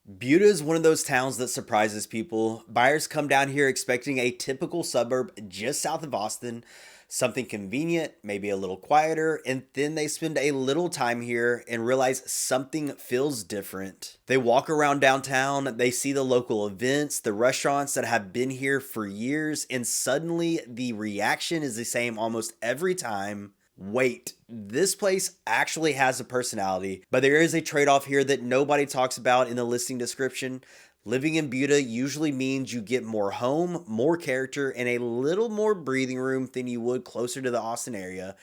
Buda is one of those towns that surprises people. Buyers come down here expecting a typical suburb just south of Austin, something convenient, maybe a little quieter, and then they spend a little time here and realize something feels different. They walk around downtown, they see the local events, the restaurants that have been here for years, and suddenly the reaction is the same almost every time. Wait, this place actually has a personality, but there is a trade off here that nobody talks about in the listing description. Living in Buda usually means you get more home, more character, and a little more breathing room than you would closer to the Austin area.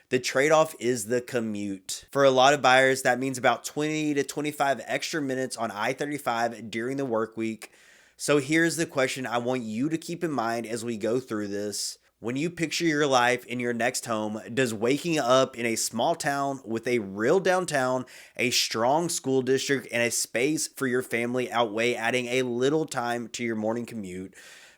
The trade off is the commute. For a lot of buyers, that means about 20 to 25 extra minutes on I 35 during the work week. So here's the question I want you to keep in mind as we go through this. When you picture your life in your next home, does waking up in a small town with a real downtown, a strong school district, and a space for your family outweigh adding a little time to your morning commute?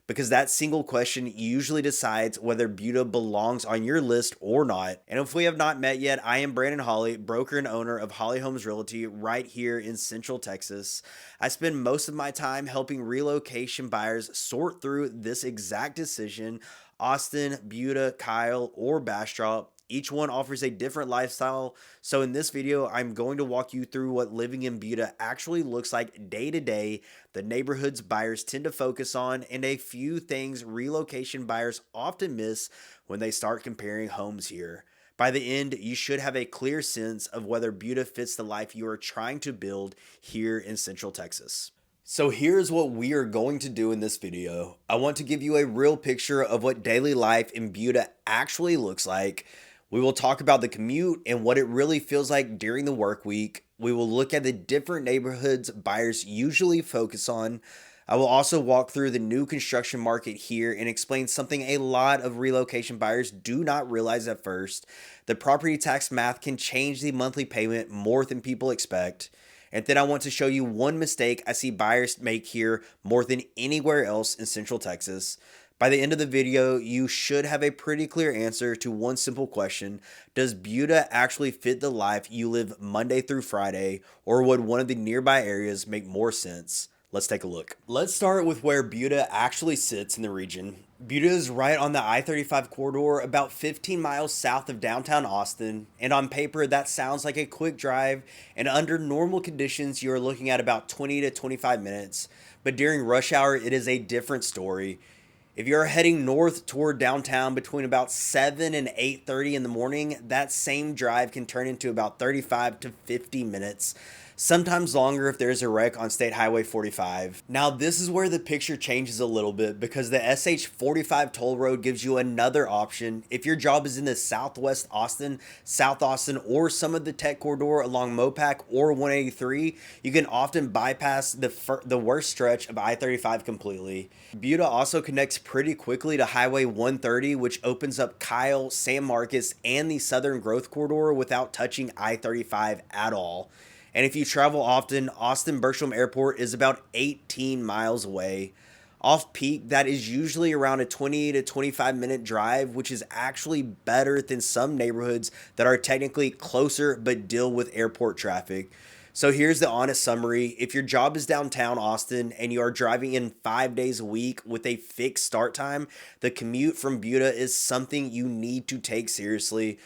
Because that single question usually decides whether Buda belongs on your list or not. And if we have not met yet, I am Brandon Holley, broker and owner of Holley Homes Realty right here in Central Texas. I spend most of my time helping relocation buyers sort through this exact decision. Austin, Buda, Kyle, or Bastrop. Each one offers a different lifestyle. So in this video, I'm going to walk you through what living in Buda actually looks like day to day, the neighborhoods buyers tend to focus on, and a few things relocation buyers often miss when they start comparing homes here. By the end, you should have a clear sense of whether Buda fits the life you are trying to build here in Central Texas. So here's what we are going to do in this video. I want to give you a real picture of what daily life in Buda actually looks like. We will talk about the commute and what it really feels like during the work week. We will look at the different neighborhoods buyers usually focus on. I will also walk through the new construction market here and explain something a lot of relocation buyers do not realize at first. The property tax math can change the monthly payment more than people expect. And then I want to show you one mistake I see buyers make here more than anywhere else in Central Texas. By the end of the video, you should have a pretty clear answer to one simple question. Does Buda actually fit the life you live Monday through Friday, or would one of the nearby areas make more sense? Let's take a look. Let's start with where Buda actually sits in the region. Buda is right on the I 35 corridor, about 15 miles south of downtown Austin, and on paper that sounds like a quick drive, and under normal conditions you are looking at about 20 to 25 minutes, but during rush hour it is a different story. If you're heading north toward downtown between about 7 and 8:30 in the morning, that same drive can turn into about 35 to 50 minutes, sometimes longer if there's a wreck on State Highway 45. Now, this is where the picture changes a little bit because the SH 45 toll road gives you another option. If your job is in the Southwest Austin, South Austin, or some of the tech corridor along Mopac or 183, you can often bypass the worst stretch of I-35 completely. Buda also connects pretty quickly to Highway 130, which opens up Kyle, San Marcos, and the Southern Growth Corridor without touching I-35 at all. And if you travel often, Austin Bergstrom Airport is about 18 miles away. Off peak, that is usually around a 20 to 25 minute drive, which is actually better than some neighborhoods that are technically closer but deal with airport traffic. So here's the honest summary. If your job is downtown Austin and you are driving in 5 days a week with a fixed start time, the commute from Buda is something you need to take seriously.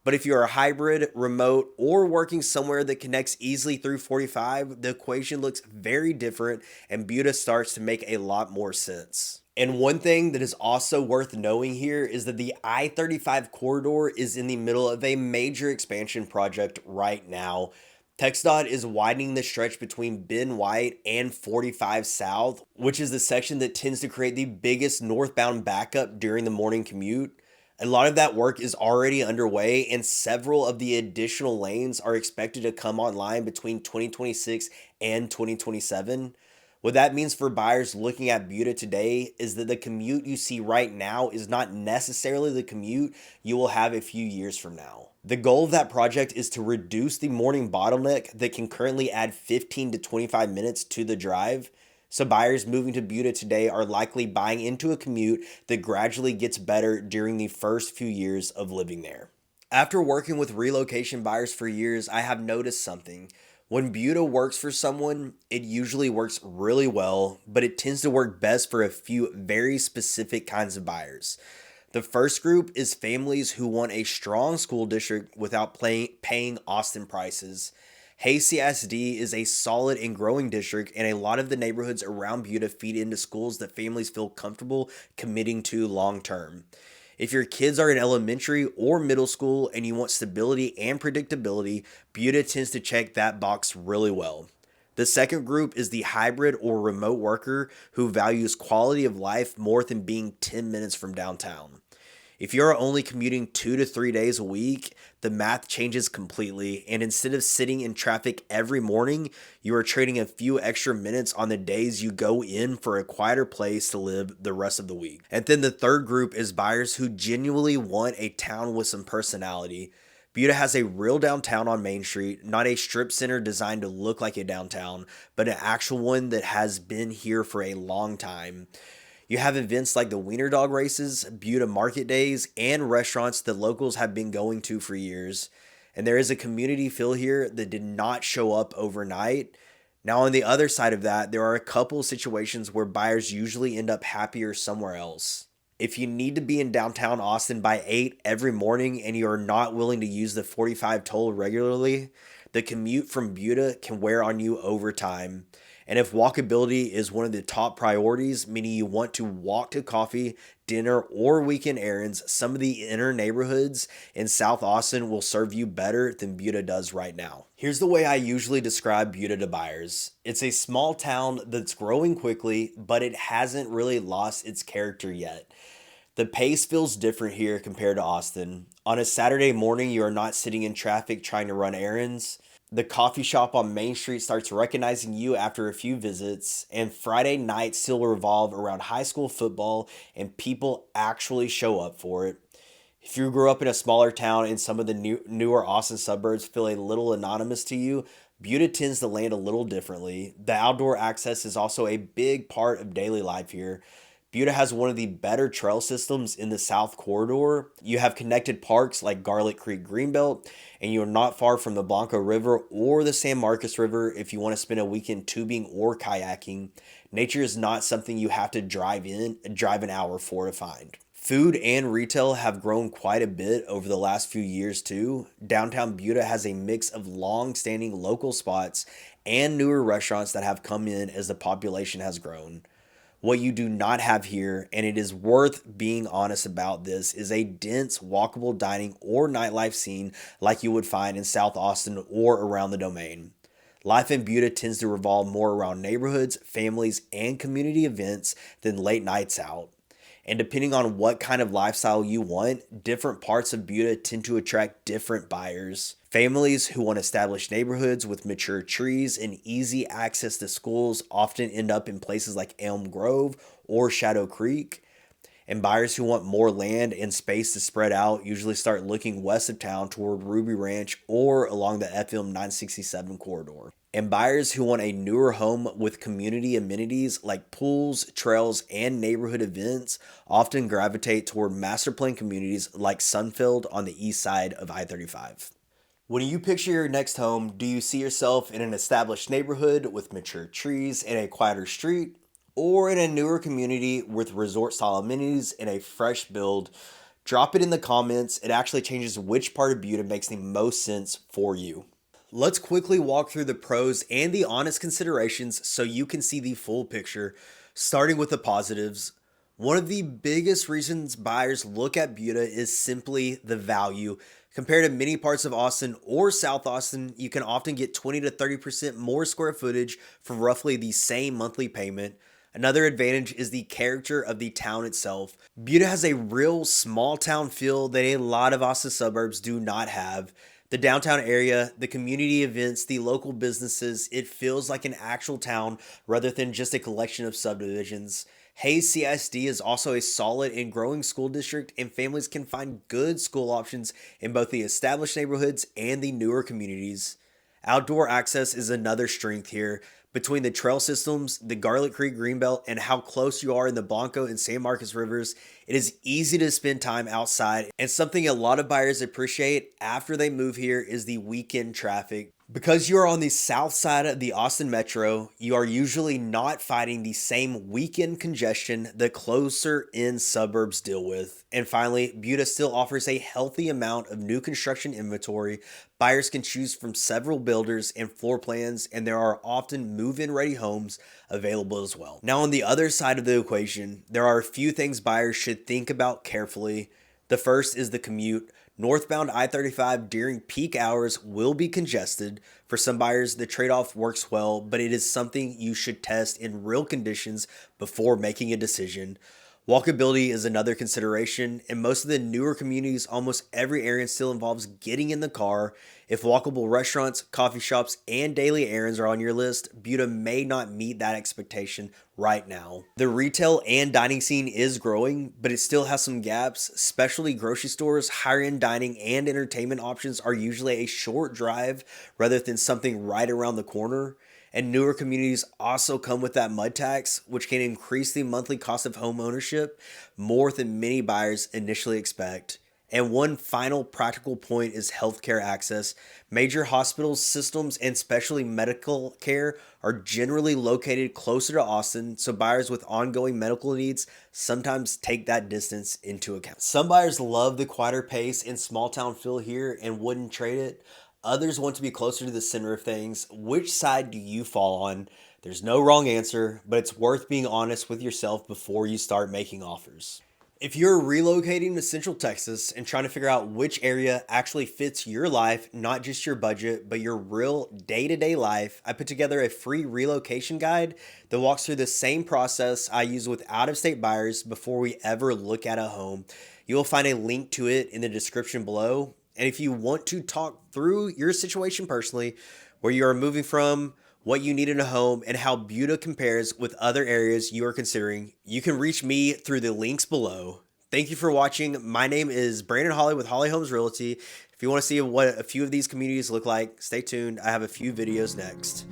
But if you're a hybrid, remote, or working somewhere that connects easily through 45, the equation looks very different and Buda starts to make a lot more sense. And one thing that is also worth knowing here is that the I-35 corridor is in the middle of a major expansion project right now. TxDOT is widening the stretch between Ben White and 45 South, which is the section that tends to create the biggest northbound backup during the morning commute. A lot of that work is already underway, and several of the additional lanes are expected to come online between 2026 and 2027. What that means for buyers looking at Buda today is that the commute you see right now is not necessarily the commute you will have a few years from now. The goal of that project is to reduce the morning bottleneck that can currently add 15 to 25 minutes to the drive. So buyers moving to Buda today are likely buying into a commute that gradually gets better during the first few years of living there. After working with relocation buyers for years, I have noticed something. When Buda works for someone, it usually works really well, but it tends to work best for a few very specific kinds of buyers. The first group is families who want a strong school district without paying Austin prices. Hayes CSD is a solid and growing district, and a lot of the neighborhoods around Buda feed into schools that families feel comfortable committing to long term. If your kids are in elementary or middle school and you want stability and predictability, Buda tends to check that box really well. The second group is the hybrid or remote worker who values quality of life more than being 10 minutes from downtown. If you're only commuting 2 to 3 days a week, the math changes completely. And instead of sitting in traffic every morning, you are trading a few extra minutes on the days you go in for a quieter place to live the rest of the week. And then the third group is buyers who genuinely want a town with some personality. Buda has a real downtown on Main Street, not a strip center designed to look like a downtown, but an actual one that has been here for a long time. You have events like the Wiener Dog races, Buda Market Days, and restaurants that locals have been going to for years. And there is a community feel here that did not show up overnight. Now, on the other side of that, there are a couple situations where buyers usually end up happier somewhere else. If you need to be in downtown Austin by 8 every morning and you are not willing to use the 45 toll regularly, the commute from Buda can wear on you over time. And if walkability is one of the top priorities, meaning you want to walk to coffee, dinner, or weekend errands, some of the inner neighborhoods in South Austin will serve you better than Buda does right now. Here's the way I usually describe Buda to buyers. It's a small town that's growing quickly, but it hasn't really lost its character yet. The pace feels different here compared to Austin. On a Saturday morning, you are not sitting in traffic trying to run errands. The coffee shop on Main Street starts recognizing you after a few visits, and Friday nights still revolve around high school football, and people actually show up for it. If you grew up in a smaller town and some of the newer Austin suburbs feel a little anonymous to you, Buda tends to land a little differently. The outdoor access is also a big part of daily life here. Buda has one of the better trail systems in the South Corridor. You have connected parks like Garlic Creek Greenbelt, and you are not far from the Blanco River or the San Marcos River if you want to spend a weekend tubing or kayaking. Nature is not something you have to drive an hour for to find. Food and retail have grown quite a bit over the last few years too. Downtown Buda has a mix of long-standing local spots and newer restaurants that have come in as the population has grown. What you do not have here, and it is worth being honest about this, is a dense walkable dining or nightlife scene like you would find in South Austin or around the Domain. Life in Buda tends to revolve more around neighborhoods, families, and community events than late nights out. And depending on what kind of lifestyle you want, different parts of Buda tend to attract different buyers. Families who want established neighborhoods with mature trees and easy access to schools often end up in places like Elm Grove or Shadow Creek. And buyers who want more land and space to spread out usually start looking west of town toward Ruby Ranch or along the FM 967 corridor. And buyers who want a newer home with community amenities like pools, trails, and neighborhood events often gravitate toward master plan communities like Sunfield on the east side of I-35. When you picture your next home, do you see yourself in an established neighborhood with mature trees and a quieter street, or in a newer community with resort-style amenities and a fresh build? Drop it in the comments. It actually changes which part of Buda makes the most sense for you. Let's quickly walk through the pros and the honest considerations so you can see the full picture, starting with the positives. One of the biggest reasons buyers look at Buda is simply the value. Compared to many parts of Austin or South Austin, you can often get 20 to 30% more square footage for roughly the same monthly payment. Another advantage is the character of the town itself. Buda has a real small town feel that a lot of Austin suburbs do not have. The downtown area, the community events, the local businesses, it feels like an actual town rather than just a collection of subdivisions. Hayes CSD is also a solid and growing school district, and families can find good school options in both the established neighborhoods and the newer communities. Outdoor access is another strength here. Between the trail systems, the Garlic Creek Greenbelt, and how close you are in the Blanco and San Marcos rivers, it is easy to spend time outside. And something a lot of buyers appreciate after they move here is the weekend traffic. Because you are on the south side of the Austin metro, you are usually not fighting the same weekend congestion that closer in suburbs deal with. And finally, Buda still offers a healthy amount of new construction inventory. Buyers can choose from several builders and floor plans, and there are often move in ready homes available as well. Now, on the other side of the equation, there are a few things buyers should think about carefully. The first is the commute. Northbound I-35 during peak hours will be congested. For some buyers, the trade off works well, but it is something you should test in real conditions before making a decision. Walkability is another consideration. In most of the newer communities, almost every area still involves getting in the car. If walkable restaurants, coffee shops, and daily errands are on your list, Buda may not meet that expectation right now. The retail and dining scene is growing, but it still has some gaps. Especially grocery stores, higher end dining, and entertainment options are usually a short drive rather than something right around the corner. And newer communities also come with that mud tax, which can increase the monthly cost of home ownership more than many buyers initially expect. And one final practical point is healthcare access. Major hospitals, systems, and especially medical care are generally located closer to Austin, so buyers with ongoing medical needs sometimes take that distance into account. Some buyers love the quieter pace and small town feel here and wouldn't trade it. Others want to be closer to the center of things. Which side do you fall on? There's no wrong answer, but it's worth being honest with yourself before you start making offers. If you're relocating to Central Texas and trying to figure out which area actually fits your life, not just your budget, but your real day to day life, I put together a free relocation guide that walks through the same process I use with out of state buyers before we ever look at a home. You will find a link to it in the description below. And if you want to talk through your situation personally, where you are moving from, what you need in a home, and how Buda compares with other areas you are considering, you can reach me through the links below. Thank you for watching. My name is Brandon Holley with Holley Homes Realty. If you want to see what a few of these communities look like, stay tuned. I have a few videos next.